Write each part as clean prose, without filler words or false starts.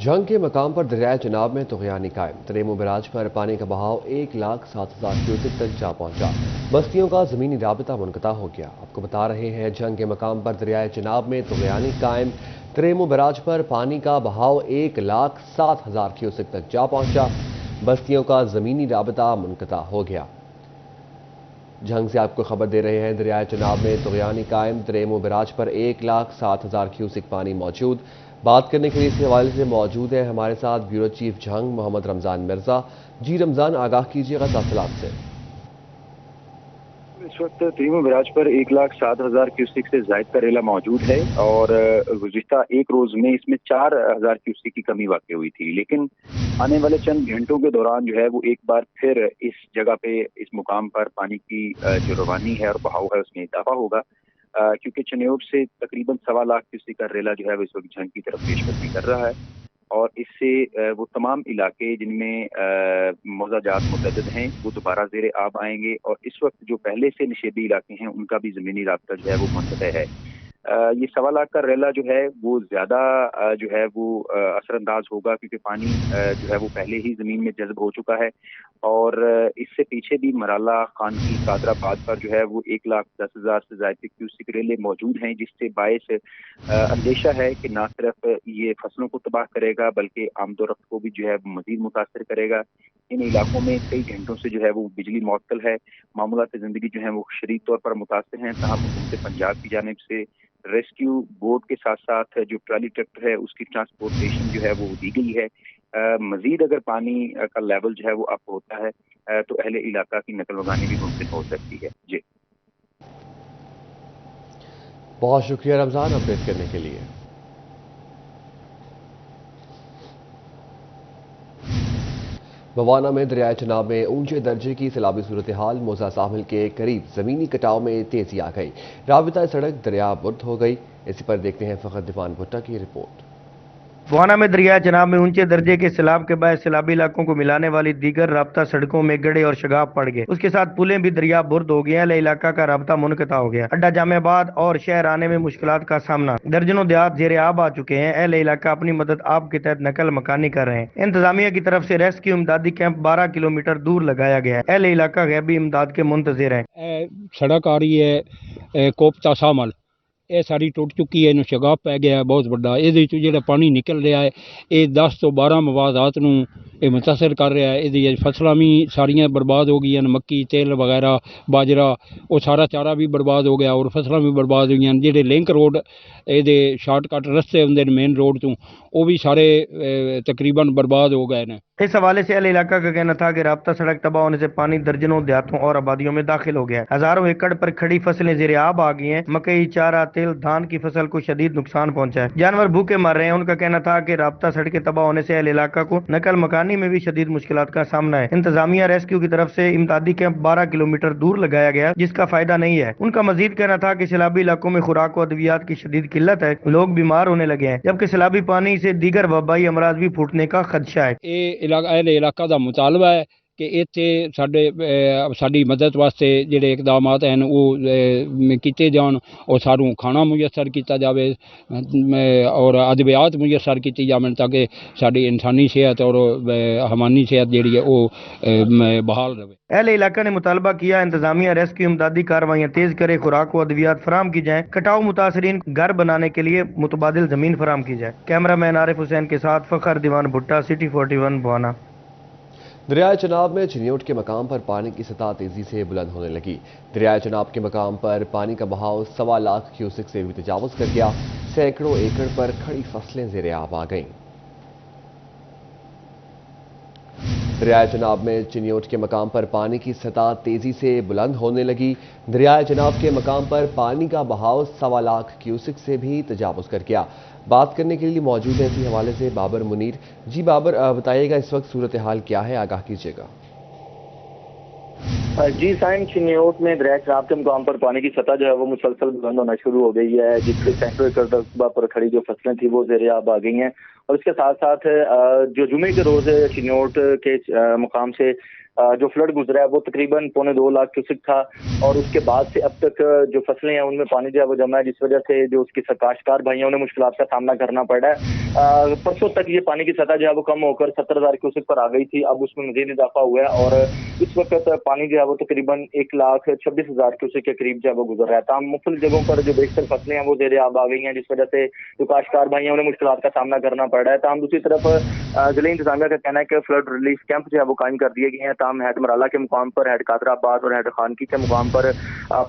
जंग के मकाम पर दरियाए चनाब में तुग़यानी कायम। तरेमो बैराज पर पानी का बहाव 1,07,000 क्यूसेक तक जा पहुंचा। बस्तियों का ज़मीनी राबता मुनक़ता हो गया। आपको बता रहे हैं, जंग के मकाम पर दरियाए चनाब में तुग़यानी कायम। तरेमो बैराज पर पानी का बहाव 1,07,000 क्यूसेक तक जा पहुंचा। बस्तियों का ज़मीनी राबता मुनक़ता हो गया। जंग से आपको खबर दे रहे हैं, दरियाए चनाब में तुग़यानी कायम। तरेमो बैराज पर 1,07,000 क्यूसेक पानी मौजूद। बात करने के लिए इस हवाले से मौजूद है हमारे साथ ब्यूरो चीफ जंग मोहम्मद रमज़ान मिर्ज़ा। जी रमज़ान, आगाह कीजिएगा तफसीलात से। इस वक्त तरेमो बैराज पर 1,07,000 क्यूसेक से ज़ायद का रेला मौजूद है और गुज़िश्ता एक रोज़ में इसमें 4,000 क्यूसेक की कमी वाक़ई हुई थी। लेकिन आने वाले चंद घंटों के दौरान जो है वो एक बार फिर इस जगह पे, इस मुकाम पर पानी की जो रवानी है और बहाव है उसमें इजाफा होगा, क्योंकि चनियोट से तकरीबन 1.25 लाख क्यूसेक का रेला जो है वो इस वक्त जंग की तरफ पेशकदमी कर रहा है और इससे वो तमाम इलाके जिनमें मौज़ाजात मुतअद्दिद हैं वो दोबारा ज़ेरे आब आएंगे और इस वक्त जो पहले से नशेबी इलाके हैं उनका भी ज़मीनी राब्ता जो है वो मुनक़ता है। ये 1.25 लाख का रेला जो है वो ज़्यादा जो है वो असरअंदाज होगा, क्योंकि पानी जो है वो पहले ही ज़मीन में जज़्ब हो चुका है और इससे पीछे भी मराला, खानकी, कादराबाद पर जो है वो 1,10,000 से ज़ायद के क्यूसेक रेले मौजूद हैं, जिससे बायस अंदेशा है कि न सिर्फ ये फसलों को तबाह करेगा बल्कि आमदोरफ्त को भी जो है मज़ीद मुतासर करेगा। इन इलाकों में कई घंटों से जो है वो बिजली मुअत्तल है, मामूलात ज़िंदगी जो है वो शदीद तौर पर मुतासर हैं। तमाम हुकूमत पंजाब की जानिब से रेस्क्यू बोट के साथ साथ जो ट्राली ट्रैक्टर है उसकी ट्रांसपोर्टेशन जो है वो दी गई है। मजीद अगर पानी का लेवल जो है वो अप होता है तो अहले इलाका की नकल उगानी भी मुमकिन हो सकती है। जी, बहुत शुक्रिया रमज़ान अपडेट करने के लिए। बवाना में दरियाए चनाब में ऊंचे दर्जे की सैलाबी सूरत हाल। मोजा साहिल के करीब जमीनी कटाव में तेजी आ गई। राबिता सड़क दरिया बुर्द हो गई। इसी पर देखते हैं फ़खर दीवान भुट्टा की रिपोर्ट। बवाना में दरिया चनाब में ऊंचे दर्जे के सैलाब के बाद सैलाबी इलाकों को मिलाने वाली दीगर राब्ता सड़कों में गड़े और शगाब पड़ गए। उसके साथ पुलें भी दरिया बुर्द हो गए। अहले इलाका का राब्ता मुनक़ता हो गया। अड्डा जामेबाद और शहर आने में मुश्किलात का सामना। दर्जनों देहात ज़ेरे आब आ चुके हैं। अहले इलाका अपनी मदद आप के तहत नकल मकानी कर रहे हैं। इंतजामिया की तरफ से रेस्क्यू इमदादी कैंप 12 किलोमीटर दूर लगाया गया है। अहले इलाका गैबी इमदाद के मुंतज़िर है। सड़क आ रही है कोपता शामल, ਇਹ ਸਾਰੀ ਟੁੱਟ ਚੁੱਕੀ ਹੈ। ਇਹਨੂੰ ਸ਼ਗਾਫ ਪੈ ਗਿਆ ਬਹੁਤ ਵੱਡਾ। ਇਹਦੇ ਵਿੱਚੋਂ ਜਿਹੜਾ ਪਾਣੀ ਨਿਕਲ ਰਿਹਾ ਹੈ ਇਹ 10 ਤੋਂ 12 ਮਵਾਜ਼ਾਤ ਨੂੰ ਇਹ ਮੁਤਾਸਰ ਕਰ ਰਿਹਾ ਹੈ। ਇਹਦੀ ਫਸਲਾਂ ਵੀ ਸਾਰੀਆਂ ਬਰਬਾਦ ਹੋ ਗਈਆਂ, ਮੱਕੀ, ਤੇਲ ਵਗੈਰਾ, ਬਾਜਰਾ, ਉਹ ਸਾਰਾ ਚਾਰਾ ਵੀ ਬਰਬਾਦ ਹੋ ਗਿਆ ਔਰ ਫਸਲਾਂ ਵੀ ਬਰਬਾਦ ਹੋਈਆਂ। ਜਿਹੜੇ ਲਿੰਕ ਰੋਡ ਇਹਦੇ ਸ਼ਾਰਟਕਟ ਰਸਤੇ ਹੁੰਦੇ ਨੇ ਮੇਨ रोड ਤੋਂ, वो भी सारे तकरीबन बर्बाद हो गए हैं। इस हवाले से अहले इलाका का कहना था कि राब्ता सड़क तबाह होने से पानी दर्जनों देहातों और आबादियों में दाखिल हो गया है। हजारों एकड़ पर खड़ी फसलें ज़ेरे आब आ गई हैं। मकई, चारा, तिल, धान की फसल को शदीद नुकसान पहुंचा है। जानवर भूखे मर रहे हैं। उनका कहना था कि राब्ता सड़कें तबाह होने से अहले इलाका को नकल मकानी में भी शदीद मुश्किलात का सामना है। इंतजामिया रेस्क्यू की तरफ से इमदादी कैंप 12 किलोमीटर दूर लगाया गया, जिसका फायदा नहीं है। उनका मजीद कहना था कि सैलाबी इलाकों में खुराक और अद्वियात की शदीद किल्लत है। लोग बीमार होने लगे हैं, जबकि सैलाबी पानी से दीगर वबाई अमराज भी फूटने का खदशा है। अहले इलाका का मुतालबा है कि इत्थे साडी मदद वास्ते ਜਿਹੜੇ इकदामात हैं वो किए जान और सानू खाना मुयसर किया जाए और अद्वियात मुयसर की जावन, ताकि साडी इंसानी सेहत और हमानी सेहत जी है वो बहाल रहे। अहले इलाका ने मुतालबा किया इंतजामिया रेस्क्यू इमदादी कार्रवाइयाँ तेज करे, खुराक व अद्वियात फराम की जाए, कटाव मुतासरीन घर बनाने के लिए मुतबादिल जमीन फराम की जाए। कैमरामैन आरिफ हुसैन के साथ फ़खर दीवान भुट्टा, सिटी 41 बवाना। दरियाए चनाब में चिनियोट के मकाम पर पानी की सतह तेजी से बुलंद होने लगी। दरियाए चनाब के मकाम पर पानी का बहाव 1.25 लाख क्यूसेक से भी तजावुज़ कर गया। सैकड़ों एकड़ पर खड़ी फसलें ज़ेरे आब आ गईं। दरियाए चनाब में चिनियोट के मकाम पर पानी की सतह तेजी से बुलंद होने लगी। दरियाए चनाब के मकाम पर पानी का बहाव 1.25 लाख क्यूसेक से भी तजावुज़ कर गया। बात करने के लिए मौजूद है इसी हवाले से बाबर मुनीर। जी बाबर, बताइएगा इस वक्त सूरत हाल क्या है, आगाह कीजिएगा। जी साइम, चिनियोट में दरिया चनाब के मुकाम पर पानी की सतह जो है वो मुसलसल बुलंद होना शुरू हो गई है, जिससे सैकड़ों एकड़ रकबा पर खड़ी जो फसलें थी वो ज़ेरे आब आ गई हैं। और इसके साथ साथ जो जुमे के रोज़ चिनियोट के मुकाम से जो फ्लड गुजरा है वो तकरीबन 1.25 लाख क्यूसेक था, और उसके बाद से अब तक जो फसलें हैं उनमें पानी जो है वो जमा है, जिस वजह से जो उसकी काश्तकार भाइयों ने मुश्किलात का सामना करना पड़ा है। परसों तक ये पानी की सतह जो है वो कम होकर 70,000 क्यूसेक पर आ गई थी, अब उसमें मजीद इजाफा हुआ है और इस वक्त पानी जो है वो तकरीबन 1,26,000 क्यूसेक के करीब जो है वो गुजर रहा है। तमाम मुख्तलिफ जगहों पर जो बेशतर फसलें हैं वो ज़ेरे आब आ गई हैं, जिस वजह से जो काश्तकार भाइयों ने मुश्किलात का सामना करना पड़ रहा है। तमाम दूसरी तरफ जिला इंतजामिया का कहना है कि फ्लड रिलीफ कैंप जो है वो कायम कर दिए गए हैं। तमाम हेड मराला के मुकाम पर, हेड कादराबाद और हेड खानकी के मुकाम पर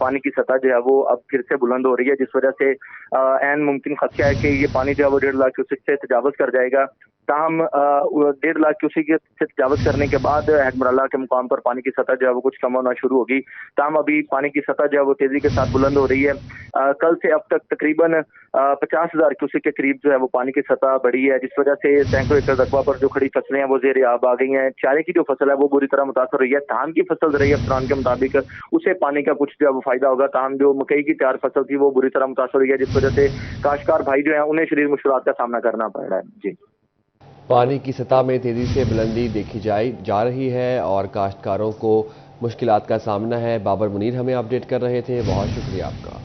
पानी की सतह जो है वो अब फिर से बुलंद हो रही है, जिस वजह से ऐन मुमकिन खदशा है कि ये पानी जो है वो 1.5 लाख क्यूसेक से तजावज़ कर जाएगा। ताहम 1.5 लाख क्यूसेक से तजावज़ करने के बाद हेड मराला के मुकाम पर पानी की सतह जो है वो कुछ कम होना शुरू होगी। ताहम अभी पानी की सतह जो है वो तेजी के साथ बुलंद हो रही है। कल से अब तक तकरीबन 50,000 क्यूसेक के करीब जो है वो पानी की सतह बढ़ी है, जिस वजह से सैकड़ों एकड़ रकबा पर जो खड़ी फसलें हैं वो ज़ेरे आब आ गई हैं। चारे की जो फसल है वो बुरी तरह मुतासर हुई है। धान की फसल ज़राई अफसरान के मुताबिक उसे पानी का कुछ जो है वो फायदा होगा, ताहम जो मकई की तैयार फसल थी वो बुरी तरह मुतासर हुई है, जिस वजह से काश्तकार भाई जो है उन्हें शदीद मुश्किलात का सामना करना पड़ रहा है। जी, पानी की सतह में तेजी से बुलंदी देखी जा रही है और काश्तकारों को मुश्किलात का सामना है। बाबर मुनीर हमें अपडेट कर रहे थे, बहुत शुक्रिया आपका।